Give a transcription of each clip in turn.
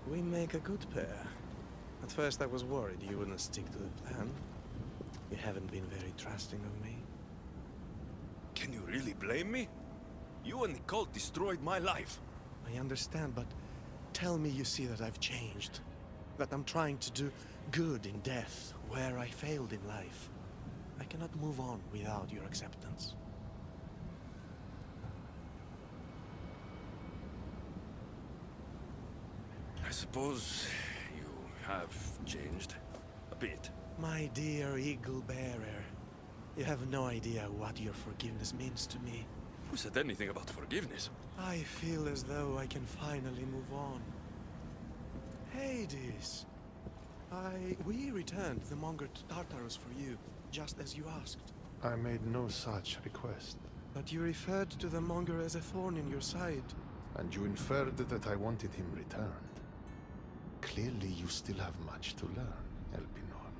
We make a good pair. At first I was worried you wouldn't stick to the plan. You haven't been very trusting of me. Can you really blame me? You and the cult destroyed my life. I understand, but tell me you see that I've changed. That I'm trying to do good in death, where I failed in life. I cannot move on without your acceptance. I suppose you have changed a bit. My dear eagle bearer, you have no idea what your forgiveness means to me. Who said anything about forgiveness? I feel as though I can finally move on. Hades! We returned the monger to Tartarus for you, just as you asked. I made no such request. But you referred to the monger as a thorn in your side. And you inferred that I wanted him returned. Clearly you still have much to learn, Elpinor.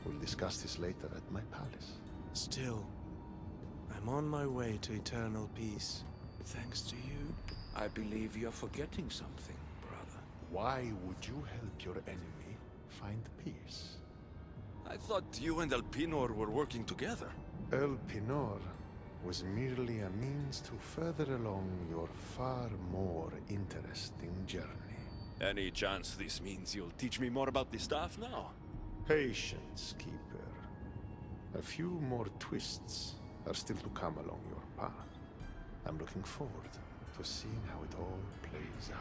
We'll discuss this later at my palace. Still, I'm on my way to eternal peace, thanks to you. I believe you're forgetting something, brother. Why would you help your enemy find peace? I thought you and Elpinor were working together. Elpinor was merely a means to further along your far more interesting journey. Any chance this means you'll teach me more about the staff now? Patience, Keeper. A few more twists are still to come along your path. I'm looking forward to seeing how it all plays out.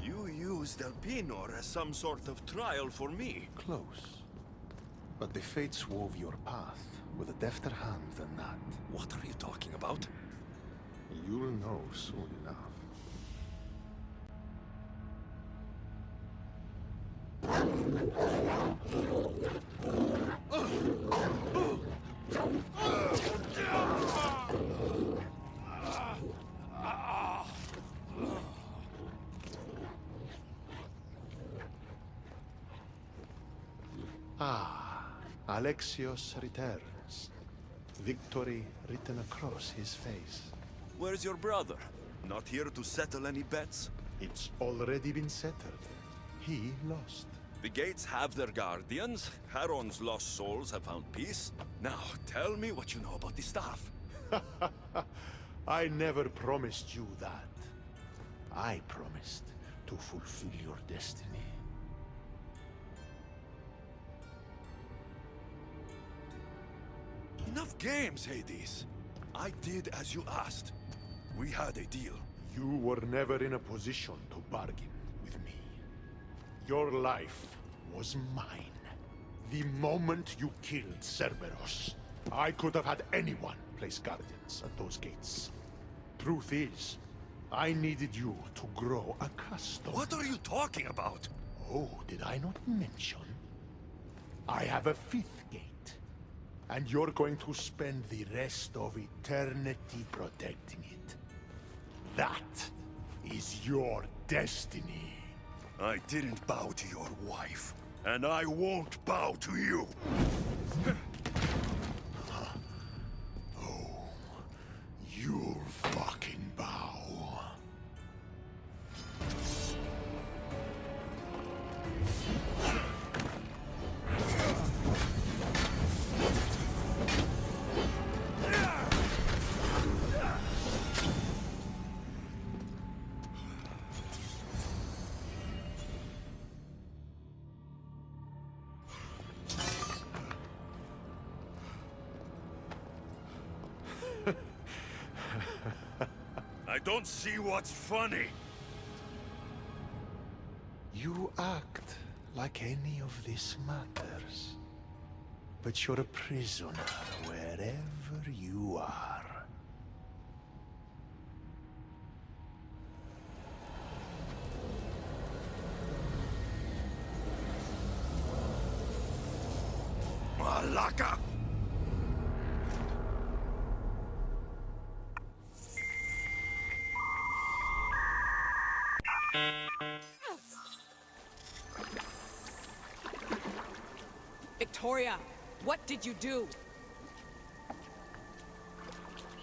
You used Elpinor as some sort of trial for me. Close. But the fates wove your path with a defter hand than that. What are you talking about? You'll know soon enough. Ah, Alexios returns. Victory written across his face. Where's your brother? Not here to settle any bets? It's already been settled. He lost. The gates have their guardians. Charon's lost souls have found peace. Now, tell me what you know about the staff. I never promised you that. I promised to fulfill your destiny. Enough games, Hades. I did as you asked. We had a deal. You were never in a position to bargain with me. Your life was mine. The moment you killed Cerberus, I could have had anyone place guardians at those gates. Truth is, I needed you to grow accustomed. What are you talking about? Oh, did I not mention? I have a fifth gate, and you're going to spend the rest of eternity protecting it. That is your destiny. I didn't bow to your wife, and I won't bow to you. Oh, you'll fucking bow. I don't see what's funny. You act like any of this matters. But you're a prisoner wherever you are. Malaka! Victoria, what did you do?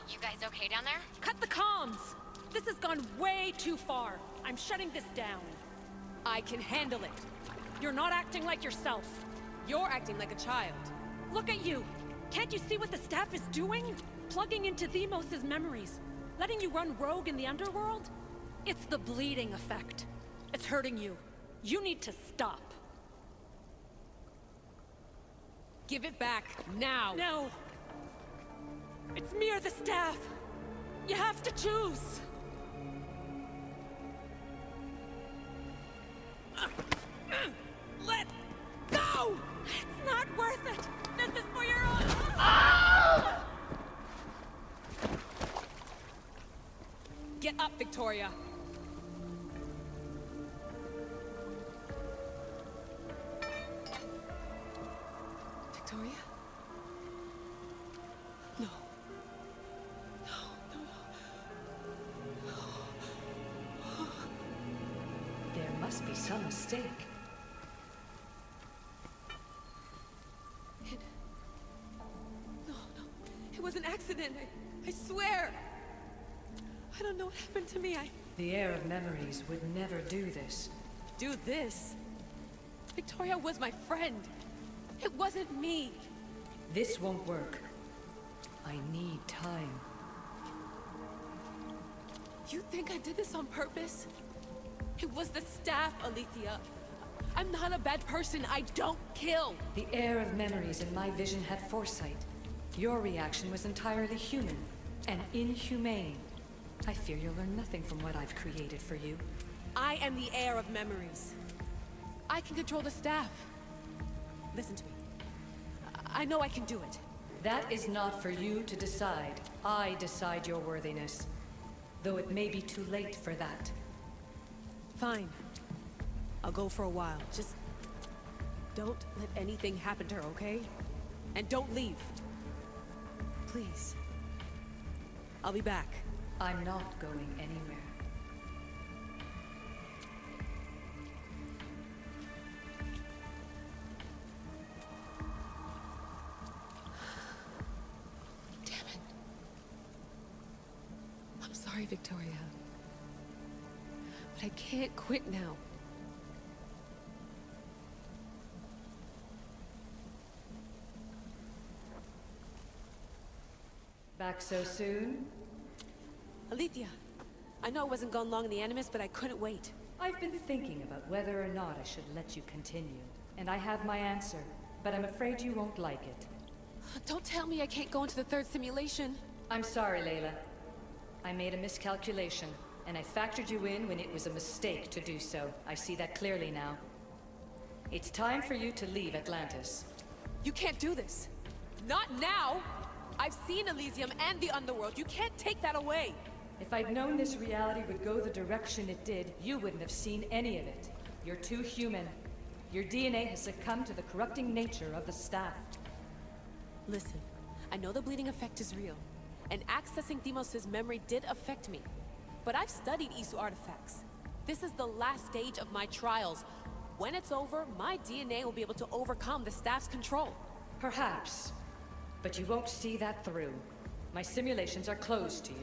You guys Everything's okay down there? Cut the comms! This has gone way too far. I'm shutting this down. I can handle it. You're not acting like yourself. You're acting like a child. Look at you! Can't you see what the staff is doing? Plugging into Themos' memories. Letting you run rogue in the underworld? It's the bleeding effect. It's hurting you. You need to stop. Give it back, now! No! It's me or the staff! You have to choose! Let go! It's not worth it! This is for your own... Ah! Get up, Victoria! Victoria? No. There must be some mistake. No. It was an accident. I swear. I don't know what happened to me. The heir of memories would never do this. Do this? Victoria was my friend. It wasn't me. This won't work. I need time. You think I did this on purpose? It was the staff, Alethea. I'm not a bad person. I don't kill. The heir of memories in my vision had foresight. Your reaction was entirely human and inhumane. I fear you'll learn nothing from what I've created for you. I am the heir of memories. I can control the staff. Listen to me. I know I can do it. That is not for you to decide. I decide your worthiness. Though it may be too late for that. Fine. I'll go for a while. Just don't let anything happen to her, okay? And don't leave. Please. I'll be back. I'm not going anywhere. Damn it. I'm sorry, Victoria. But I can't quit now. Back so soon? Alethea, I know I wasn't gone long in the Animus, but I couldn't wait. I've been thinking about whether or not I should let you continue. And I have my answer, but I'm afraid you won't like it. Don't tell me I can't go into the third simulation. I'm sorry, Layla. I made a miscalculation, and I factored you in when it was a mistake to do so. I see that clearly now. It's time for you to leave Atlantis. You can't do this. Not now! I've seen Elysium and the Underworld. You can't take that away! If I'd known this reality would go the direction it did, you wouldn't have seen any of it. You're too human. Your DNA has succumbed to the corrupting nature of the staff. Listen, I know the bleeding effect is real, and accessing Themos' memory did affect me. But I've studied Isu artifacts. This is the last stage of my trials. When it's over, my DNA will be able to overcome the staff's control. Perhaps. But you won't see that through. My simulations are closed to you.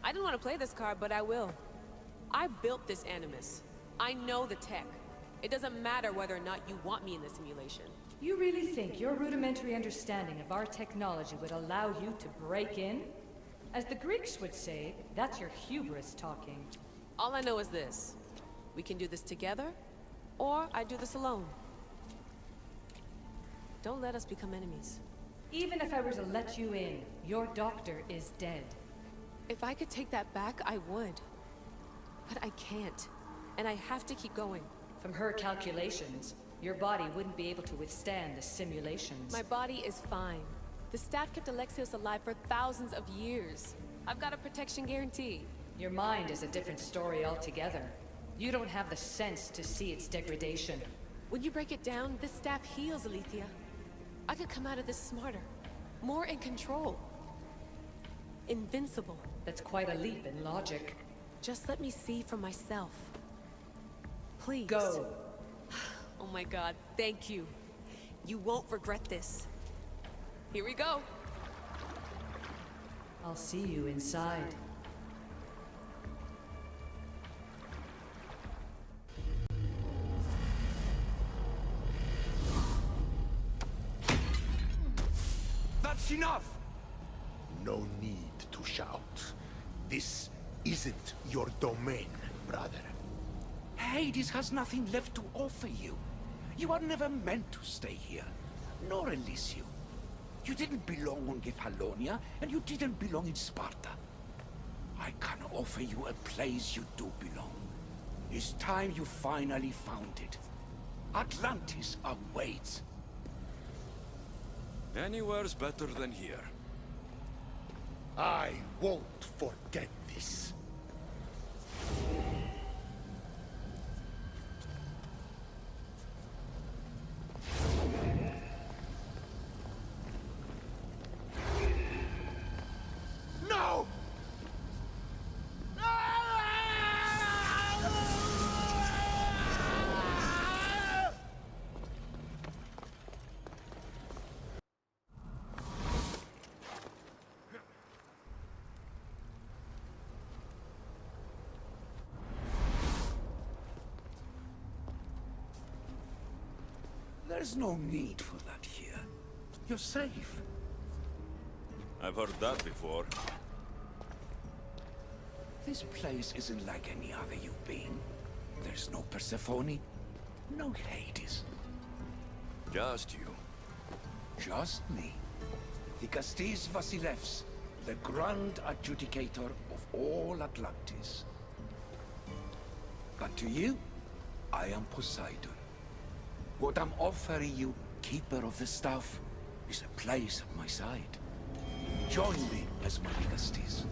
I didn't want to play this card, but I will. I built this Animus. I know the tech. It doesn't matter whether or not you want me in the simulation. You really think your rudimentary understanding of our technology would allow you to break in? As the Greeks would say, that's your hubris talking. All I know is this. We can do this together, or I do this alone. Don't let us become enemies. Even if I were to let you in, your doctor is dead. If I could take that back, I would. But I can't. And I have to keep going. From her calculations, your body wouldn't be able to withstand the simulations. My body is fine. The staff kept Alexios alive for thousands of years. I've got a protection guarantee. Your mind is a different story altogether. You don't have the sense to see its degradation. When you break it down, this staff heals, Alethea. I could come out of this smarter, more in control. Invincible. That's quite a leap in logic. Just let me see for myself. Please. Go. Oh my god, thank you. You won't regret this. Here we go. I'll see you inside. That's enough! No need to shout. This isn't your domain, brother. Hades has nothing left to offer you. You are never meant to stay here, nor Elysium. You didn't belong on Kefalonia, and you didn't belong in Sparta. I can offer you a place you do belong. It's time you finally found it. Atlantis awaits. Anywhere's better than here. I won't forget this. No! There's no need for that here. You're safe. I've heard that before. This place isn't like any other you've been. There's no Persephone, no Hades. Just you. Just me. Dikastis Vasilevs, the Grand Adjudicator of all Atlantis. But to you, I am Poseidon. What I'm offering you, Keeper of the Staff, is a place at my side. Join me as my Dikastis.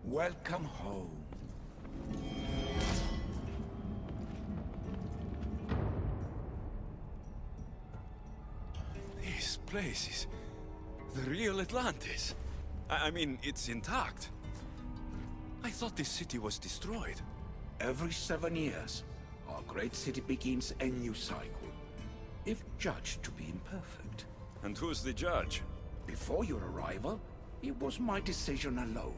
Welcome home. This place is the real Atlantis. I mean, it's intact. I thought this city was destroyed. Every 7 years, our great city begins a new cycle, if judged to be imperfect. And who's the judge? Before your arrival, it was my decision alone.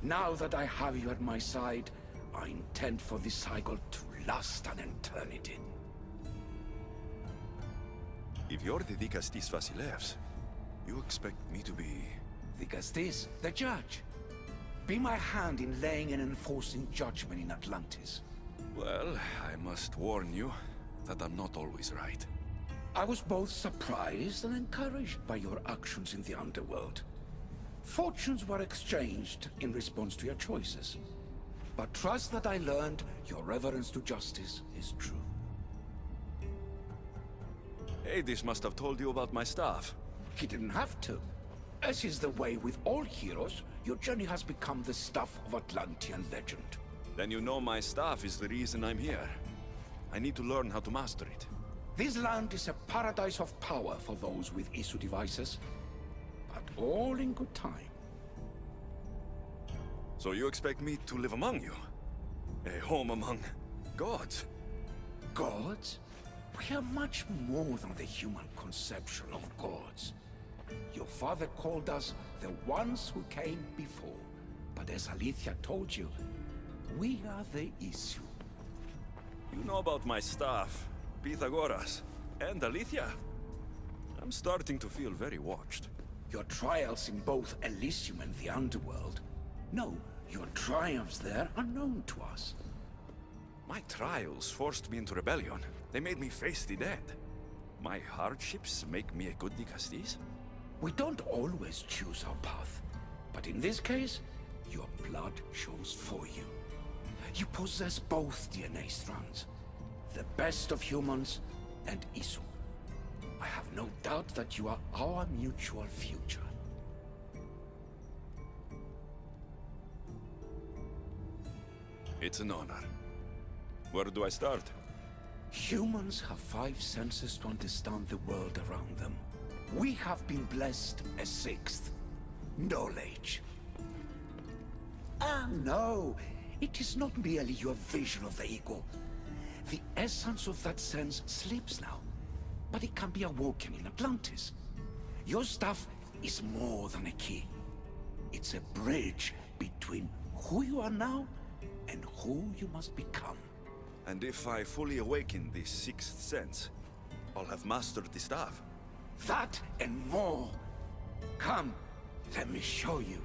Now that I have you at my side, I intend for this cycle to last an eternity. If you're the Dikastis Vasilevs, you expect me to be... Dikastis, the judge. Be my hand in laying and enforcing judgment in Atlantis. Well, I must warn you that I'm not always right. I was both surprised and encouraged by your actions in the underworld. Fortunes were exchanged in response to your choices. But trust that I learned your reverence to justice is true. Hades must have told you about my staff. He didn't have to. As is the way with all heroes, your journey has become the stuff of Atlantean legend. Then you know my staff is the reason I'm here. I need to learn how to master it. This land is a paradise of power for those with issue devices, but all in good time. So you expect me to live among you? A home among gods? Gods? We are much more than the human conception of gods. Your father called us the ones who came before, but as Alethea told you, we are the issue. You know about my staff, Pythagoras, and Alethea. I'm starting to feel very watched. Your trials in both Elysium and the Underworld. No, your triumphs there are known to us. My trials forced me into rebellion. They made me face the dead. My hardships make me a good Dikastis? We don't always choose our path, but in this case, your blood shows for you. You possess both DNA strands, the best of humans and Isu. I have no out that you are our mutual future. It's an honor. Where do I start? Humans have five senses to understand the world around them. We have been blessed a sixth. Knowledge. Ah, no. It is not merely your vision of the ego. The essence of that sense sleeps now. But it can be awoken in Atlantis. Your stuff is more than a key. It's a bridge between who you are now and who you must become. And if I fully awaken this sixth sense, I'll have mastered the staff. That and more. Come, let me show you.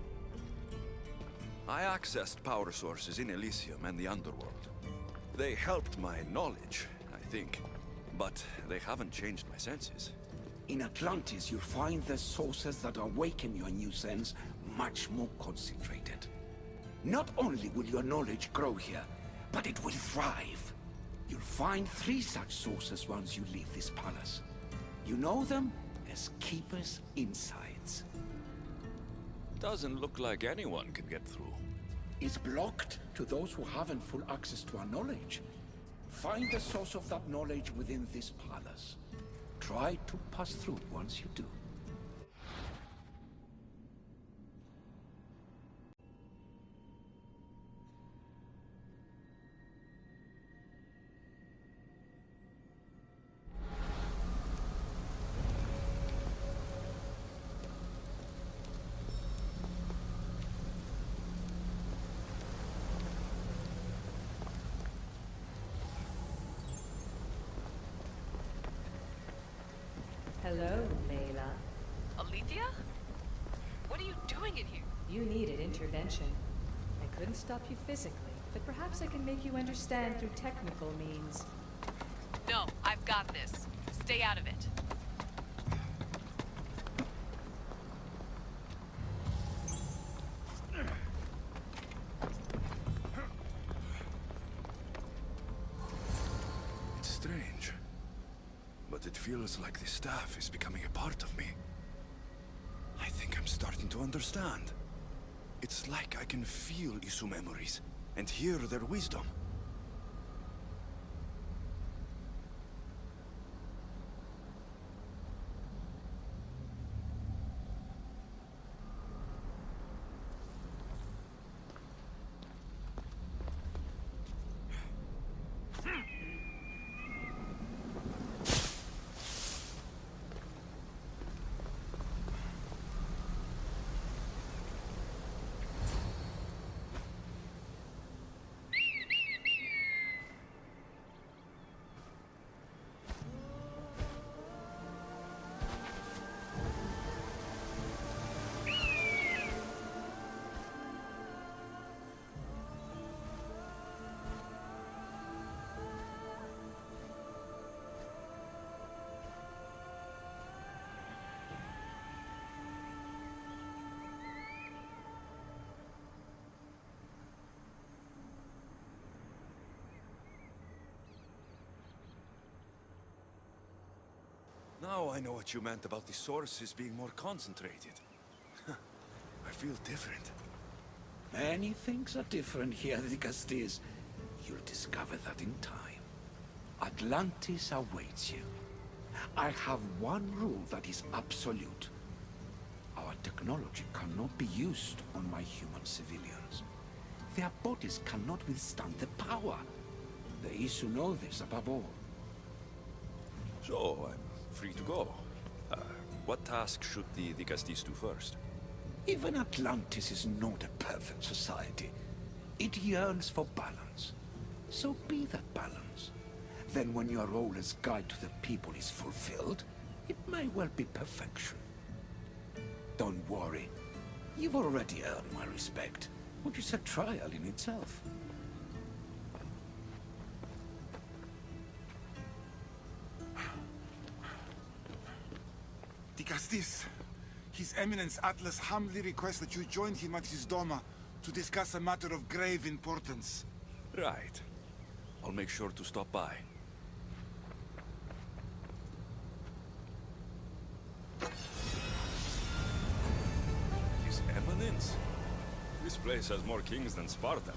I accessed power sources in Elysium and the underworld. They helped my knowledge, I think. But they haven't changed my senses. In Atlantis, you'll find the sources that awaken your new sense much more concentrated. Not only will your knowledge grow here, but it will thrive. You'll find 3 such sources once you leave this palace. You know them as Keeper's Insides. Doesn't look like anyone can get through. It's blocked to those who haven't full access to our knowledge. Find the source of that knowledge within this palace. Try to pass through once you do. Hello, Layla. Alethea? What are you doing in here? You needed intervention. I couldn't stop you physically, but perhaps I can make you understand through technical means. No, I've got this. Stay out of it. It's strange. But it feels like the staff is becoming a part of me. I think I'm starting to understand. It's like I can feel Isu memories and hear their wisdom. Now I know what you meant about the sources being more concentrated. I feel different. Many things are different here, Dicastis. You'll discover that in time. Atlantis awaits you. I have one rule that is absolute. Our technology cannot be used on my human civilians. Their bodies cannot withstand the power. The Isu know this above all. So, I'm free to go. What task should the Dicastis do first? Even Atlantis is not a perfect society. It yearns for balance. So be that balance. Then when your role as guide to the people is fulfilled, it may well be perfection. Don't worry. You've already earned my respect, which is a trial in itself. Dicastis, His Eminence Atlas humbly requests that you join him at his Doma to discuss a matter of grave importance. Right. I'll make sure to stop by. place has more kings than Sparta.